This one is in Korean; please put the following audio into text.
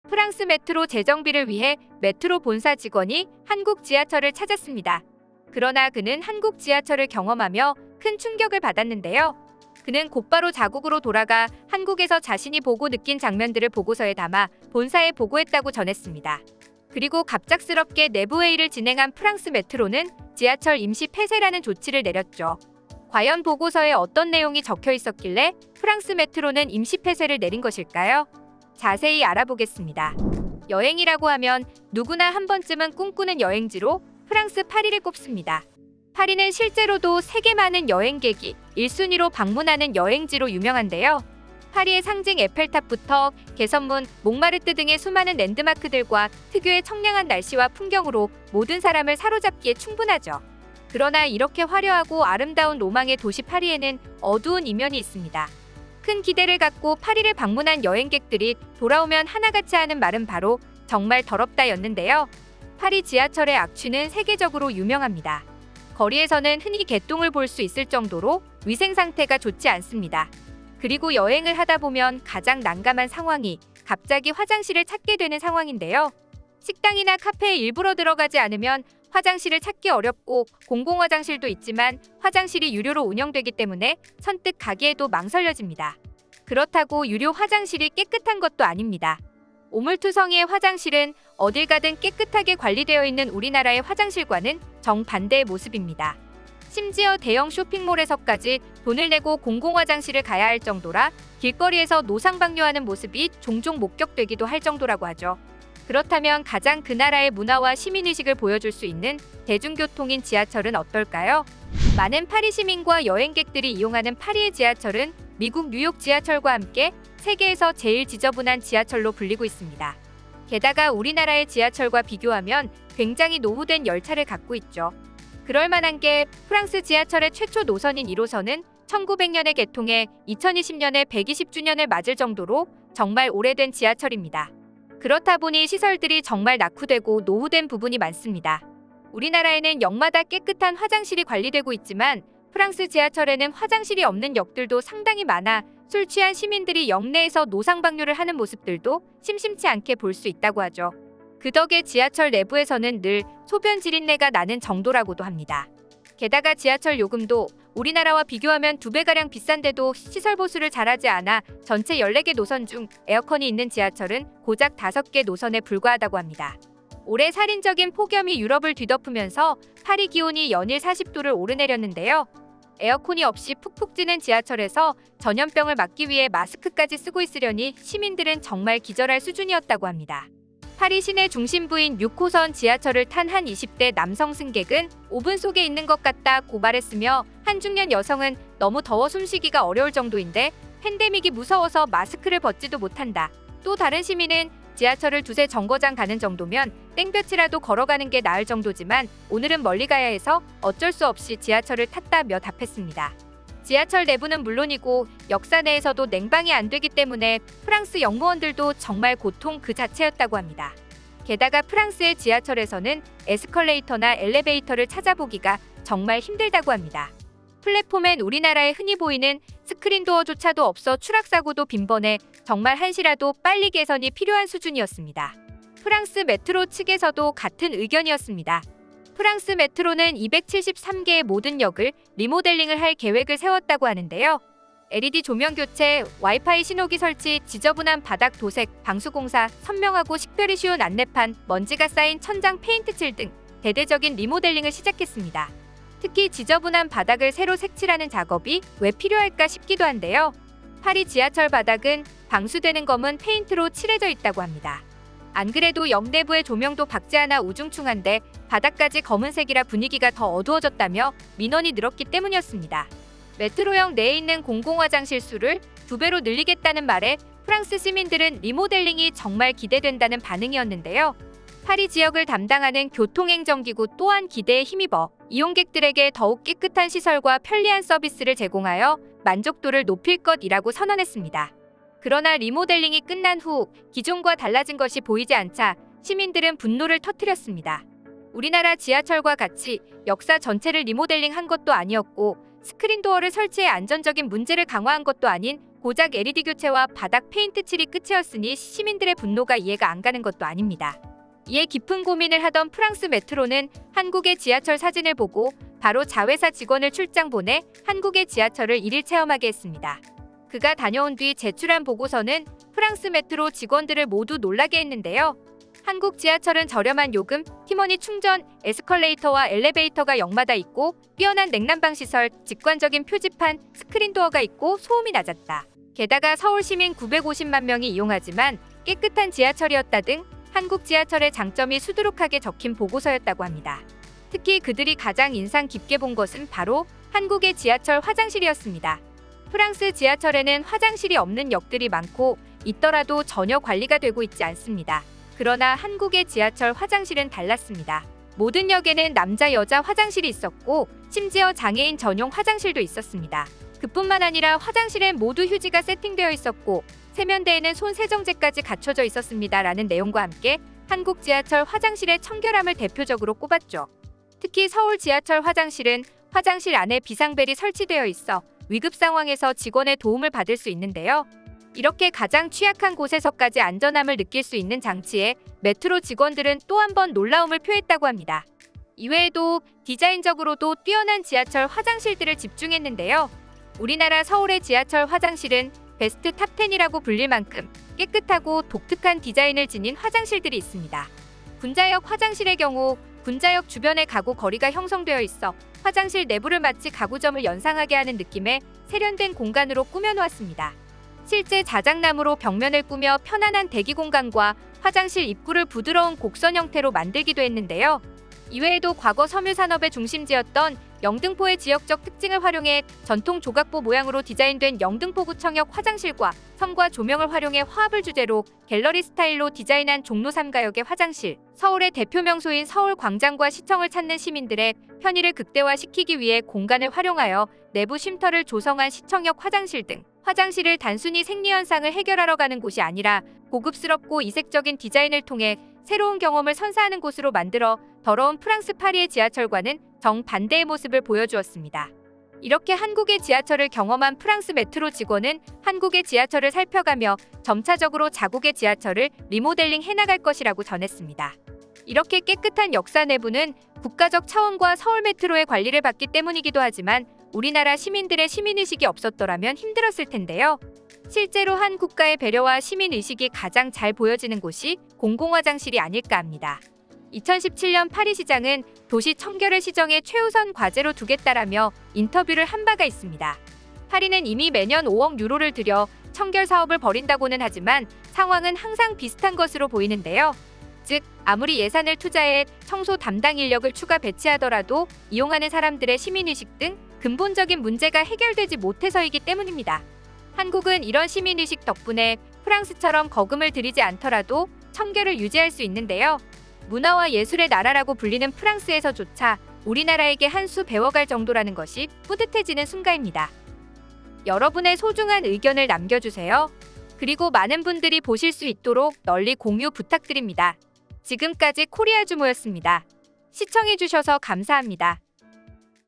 프랑스 메트로 재정비를 위해 메트로 본사 직원이 한국 지하철을 찾았습니다. 그러나 그는 한국 지하철을 경험하며 큰 충격을 받았는데요. 그는 곧바로 자국으로 돌아가 한국에서 자신이 보고 느낀 장면들을 보고서에 담아 본사에 보고했다고 전했습니다. 그리고 갑작스럽게 내부회의를 진행한 프랑스 메트로는 지하철 임시 폐쇄라는 조치를 내렸죠. 과연 보고서에 어떤 내용이 적혀 있었길래 프랑스 메트로는 임시 폐쇄를 내린 것일까요? 자세히 알아보겠습니다. 여행이라고 하면 누구나 한 번쯤은 꿈꾸는 여행지로 프랑스 파리를 꼽습니다. 파리는 실제로도 세계 많은 여행객이 1순위로 방문하는 여행지로 유명한데요. 파리의 상징 에펠탑부터 개선문, 몽마르트 등의 수많은 랜드마크들과 특유의 청량한 날씨와 풍경으로 모든 사람을 사로잡기에 충분하죠. 그러나 이렇게 화려하고 아름다운 로망의 도시 파리에는 어두운 이면이 있습니다. 큰 기대를 갖고 파리를 방문한 여행객들이 돌아오면 하나같이 하는 말은 바로 정말 더럽다였는데요. 파리 지하철의 악취는 세계적으로 유명합니다. 거리에서는 흔히 개똥을 볼 수 있을 정도로 위생 상태가 좋지 않습니다. 그리고 여행을 하다 보면 가장 난감한 상황이 갑자기 화장실을 찾게 되는 상황인데요. 식당이나 카페에 일부러 들어가지 않으면 화장실을 찾기 어렵고 공공화장실도 있지만 화장실이 유료로 운영되기 때문에 선뜻 가기에도 망설여집니다. 그렇다고 유료 화장실이 깨끗한 것도 아닙니다. 오물투성이의 화장실은 어딜 가든 깨끗하게 관리되어 있는 우리나라의 화장실과는 정반대의 모습입니다. 심지어 대형 쇼핑몰에서까지 돈을 내고 공공화장실을 가야 할 정도라 길거리에서 노상방뇨하는 모습이 종종 목격되기도 할 정도라고 하죠. 그렇다면 가장 그 나라의 문화와 시민의식을 보여줄 수 있는 대중교통인 지하철은 어떨까요? 많은 파리 시민과 여행객들이 이용하는 파리의 지하철은 미국 뉴욕 지하철과 함께 세계에서 제일 지저분한 지하철로 불리고 있습니다. 게다가 우리나라의 지하철과 비교하면 굉장히 노후된 열차를 갖고 있죠. 그럴 만한 게 프랑스 지하철의 최초 노선인 1호선은 1900년에 개통해 2020년에 120주년을 맞을 정도로 정말 오래된 지하철입니다. 그렇다 보니 시설들이 정말 낙후되고 노후된 부분이 많습니다. 우리나라에는 역마다 깨끗한 화장실이 관리되고 있지만 프랑스 지하철에는 화장실이 없는 역들도 상당히 많아 술 취한 시민들이 역내에서 노상방뇨를 하는 모습들도 심심치 않게 볼 수 있다고 하죠. 그 덕에 지하철 내부에서는 늘 소변 지린내가 나는 정도라고도 합니다. 게다가 지하철 요금도 우리나라와 비교하면 2배가량 비싼데도 시설 보수를 잘하지 않아 전체 14개 노선 중 에어컨이 있는 지하철은 고작 5개 노선에 불과하다고 합니다. 올해 살인적인 폭염이 유럽을 뒤덮으면서 파리 기온이 연일 40도를 오르내렸는데요. 에어컨이 없이 푹푹 찌는 지하철에서 전염병을 막기 위해 마스크까지 쓰고 있으려니 시민들은 정말 기절할 수준이었다고 합니다. 파리 시내 중심부인 6호선 지하철을 탄 한 20대 남성 승객은 오븐 속에 있는 것 같다 고발했으며 한 중년 여성은 너무 더워 숨쉬기가 어려울 정도인데 팬데믹이 무서워서 마스크를 벗지도 못한다. 또 다른 시민은 지하철을 두세 정거장 가는 정도면 땡볕이라도 걸어가는 게 나을 정도지만 오늘은 멀리 가야 해서 어쩔 수 없이 지하철을 탔다며 답했습니다. 지하철 내부는 물론이고 역사 내에서도 냉방이 안 되기 때문에 프랑스 영무원들도 정말 고통 그 자체였다고 합니다. 게다가 프랑스의 지하철에서는 에스컬레이터나 엘리베이터를 찾아보기가 정말 힘들다고 합니다. 플랫폼엔 우리나라에 흔히 보이는 스크린도어조차도 없어 추락사고도 빈번해 정말 한시라도 빨리 개선이 필요한 수준이었습니다. 프랑스 메트로 측에서도 같은 의견이었습니다. 프랑스 메트로는 273개의 모든 역을 리모델링을 할 계획을 세웠다고 하는데요. LED 조명 교체, 와이파이 신호기 설치, 지저분한 바닥 도색, 방수공사, 선명하고 식별이 쉬운 안내판, 먼지가 쌓인 천장 페인트 칠 등 대대적인 리모델링을 시작했습니다. 특히 지저분한 바닥을 새로 색칠하는 작업이 왜 필요할까 싶기도 한데요. 파리 지하철 바닥은 방수되는 검은 페인트로 칠해져 있다고 합니다. 안 그래도 역 내부의 조명도 박지 않아 우중충한데 바닥까지 검은색이라 분위기가 더 어두워졌다며 민원이 늘었기 때문이었습니다. 메트로역 내에 있는 공공화장실 수를 2배로 늘리겠다는 말에 프랑스 시민들은 리모델링이 정말 기대된다는 반응이었는데요. 파리 지역을 담당하는 교통행정기구 또한 기대에 힘입어 이용객들에게 더욱 깨끗한 시설과 편리한 서비스를 제공하여 만족도를 높일 것이라고 선언했습니다. 그러나 리모델링이 끝난 후 기존과 달라진 것이 보이지 않자 시민들은 분노를 터뜨렸습니다. 우리나라 지하철과 같이 역사 전체를 리모델링한 것도 아니었고 스크린도어를 설치해 안전적인 문제를 강화한 것도 아닌 고작 LED 교체와 바닥 페인트 칠이 끝이었으니 시민들의 분노가 이해가 안 가는 것도 아닙니다. 이에 깊은 고민을 하던 프랑스 메트로는 한국의 지하철 사진을 보고 바로 자회사 직원을 출장 보내 한국의 지하철을 일일 체험하게 했습니다. 그가 다녀온 뒤 제출한 보고서는 프랑스 메트로 직원들을 모두 놀라게 했는데요. 한국 지하철은 저렴한 요금, 팀원이 충전, 에스컬레이터와 엘리베이터가 역마다 있고 뛰어난 냉난방 시설, 직관적인 표지판, 스크린도어가 있고 소음이 낮았다. 게다가 서울 시민 950만 명이 이용하지만 깨끗한 지하철이었다 등 한국 지하철의 장점이 수두룩하게 적힌 보고서였다고 합니다. 특히 그들이 가장 인상 깊게 본 것은 바로 한국의 지하철 화장실이었습니다. 프랑스 지하철에는 화장실이 없는 역들이 많고 있더라도 전혀 관리가 되고 있지 않습니다. 그러나 한국의 지하철 화장실은 달랐습니다. 모든 역에는 남자, 여자 화장실이 있었고 심지어 장애인 전용 화장실도 있었습니다. 그뿐만 아니라 화장실엔 모두 휴지가 세팅되어 있었고 세면대에는 손 세정제까지 갖춰져 있었습니다. 라는 내용과 함께 한국 지하철 화장실의 청결함을 대표적으로 꼽았죠. 특히 서울 지하철 화장실은 화장실 안에 비상벨이 설치되어 있어 위급 상황에서 직원의 도움을 받을 수 있는데요. 이렇게 가장 취약한 곳에서까지 안전함을 느낄 수 있는 장치에 메트로 직원들은 또 한 번 놀라움을 표했다고 합니다. 이외에도 디자인적으로도 뛰어난 지하철 화장실들을 집중했는데요. 우리나라 서울의 지하철 화장실은 베스트 탑 10이라고 불릴 만큼 깨끗하고 독특한 디자인을 지닌 화장실들이 있습니다. 군자역 화장실의 경우 군자역 주변의 가구 거리가 형성되어 있어 화장실 내부를 마치 가구점을 연상하게 하는 느낌의 세련된 공간으로 꾸며놓았습니다. 실제 자작나무로 벽면을 꾸며 편안한 대기 공간과 화장실 입구를 부드러운 곡선 형태로 만들기도 했는데요. 이외에도 과거 섬유 산업의 중심지였던 영등포의 지역적 특징을 활용해 전통 조각보 모양으로 디자인된 영등포구청역 화장실과 선과 조명을 활용해 화합을 주제로 갤러리 스타일로 디자인한 종로 3가역의 화장실, 서울의 대표 명소인 서울광장과 시청을 찾는 시민들의 편의를 극대화시키기 위해 공간을 활용하여 내부 쉼터를 조성한 시청역 화장실 등 화장실을 단순히 생리현상을 해결하러 가는 곳이 아니라 고급스럽고 이색적인 디자인을 통해 새로운 경험을 선사하는 곳으로 만들어 더러운 프랑스 파리의 지하철과는 정반대의 모습을 보여주었습니다. 이렇게 한국의 지하철을 경험한 프랑스 메트로 직원은 한국의 지하철을 살펴가며 점차적으로 자국의 지하철을 리모델링 해나갈 것이라고 전했습니다. 이렇게 깨끗한 역사 내부는 국가적 차원과 서울 메트로의 관리를 받기 때문이기도 하지만 우리나라 시민들의 시민의식이 없었더라면 힘들었을 텐데요. 실제로 한 국가의 배려와 시민의식이 가장 잘 보여지는 곳이 공공화장실이 아닐까 합니다. 2017년 파리시장은 도시 청결을 시정의 최우선 과제로 두겠다라며 인터뷰를 한 바가 있습니다. 파리는 이미 매년 5억 유로를 들여 청결 사업을 벌인다고는 하지만 상황은 항상 비슷한 것으로 보이는데요. 즉, 아무리 예산을 투자해 청소 담당 인력을 추가 배치하더라도 이용하는 사람들의 시민의식 등 근본적인 문제가 해결되지 못해서이기 때문입니다. 한국은 이런 시민의식 덕분에 프랑스처럼 거금을 들이지 않더라도 청결을 유지할 수 있는데요. 문화와 예술의 나라라고 불리는 프랑스에서조차 우리나라에게 한 수 배워갈 정도라는 것이 뿌듯해지는 순간입니다. 여러분의 소중한 의견을 남겨주세요. 그리고 많은 분들이 보실 수 있도록 널리 공유 부탁드립니다. 지금까지 코리아주모였습니다. 시청해주셔서 감사합니다.